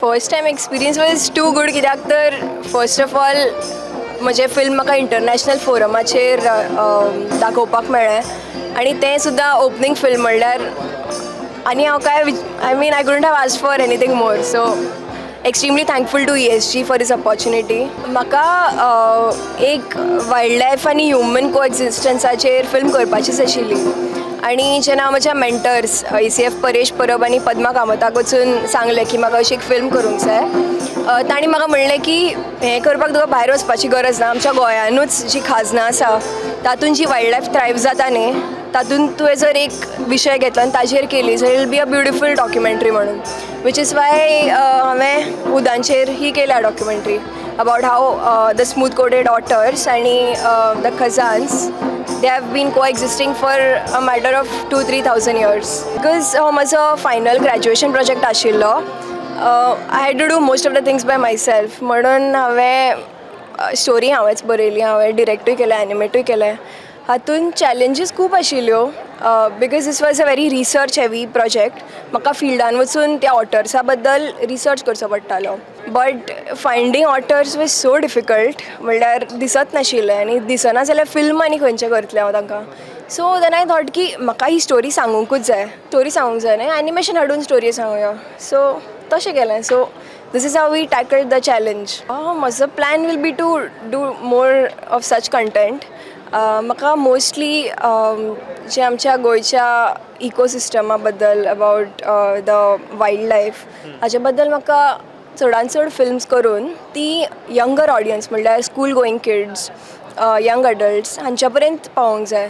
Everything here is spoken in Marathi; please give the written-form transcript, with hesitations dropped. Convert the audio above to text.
First time experience was too good कित्याक तर फर्स्ट ऑफ ऑल म्हजें फिल्म म्हाका इंटरनॅशनल फोरमाचेर दाखोवपाक मेळ्ळें आनी तें सुद्दां ओपनींग फिल्म म्हणल्यार आनी हांव काय I couldn't have asked for anything more so extremely thankful to ESG for this opportunity. म्हाका एक वायल्ड लायफ आनी ह्युमन को एक्झिस्टन्साचेर फिल्म करपाचीच आशिल्ली आनी जेन्ना हांव म्हज्या मेंटर्स ACF परेश परब आनी पद्मा कामताक वचून सांगलें की म्हाका अशी एक फिल्म करूंक जाय तांणी म्हाका म्हणलें की हें करपाक तुका भायर वचपाची गरज ना. आमच्या गोंयानूच जी खाजनां आसा तातूंत जी वायल्ड लायफ थ्रायव जाता न्ही तातूंत तुवें जर एक विशय घेतलो आनी ताजेर केली जाल्यार it will be a beautiful documentary म्हणून वीच इज वाय हांवें उदांचेर ही केल्या documentary about how the smooth coated otters आनी the khazans they have been coexisting for a matter of 2,000-3,000 years. Because हो म्हजो फायनल ग्रॅज्युएशन प्रोजेक्ट आशिल्लो I had to do most of the things by myself. म्हणून हांवें स्टोरी हांवेंच बरयली, हांवें डिरेक्टूय केलें, एनिमेटूय केलें. हातूंत चॅलेंजीस खूब आशिल्ल्यो because this was a very research heavy project. म्हाका फिल्डान वचून त्या ऑटर्सा बद्दल रिसर्च करचो पडटालो but finding otters was so difficult म्हणल्यार दिसत नाशिल्लें आनी दिसना जाल्यार फिल्म आनी खंयचें करतलें हांव तांकां. सो देन आय थॉट की म्हाका ही स्टोरी सांगूंकूच जाय, स्टोरी सांगूंक जाय न्हय एनिमेशन हाडून स्टोरी सांगुया. सो तशें केलें. So this is how we tackled the challenge. म्हजो plan will be to do more of such content. म्हाका मोस्टली जे आमच्या गोंयच्या इकोसिस्टमा बद्दल अबावट द वायल्ड लायफ हाचे बद्दल म्हाका चडांत चड फिल्म्स करून ती यंगर ऑडियन्स म्हणल्यार school going kids, young adults हांच्या पर्यंत पावोवंक जाय.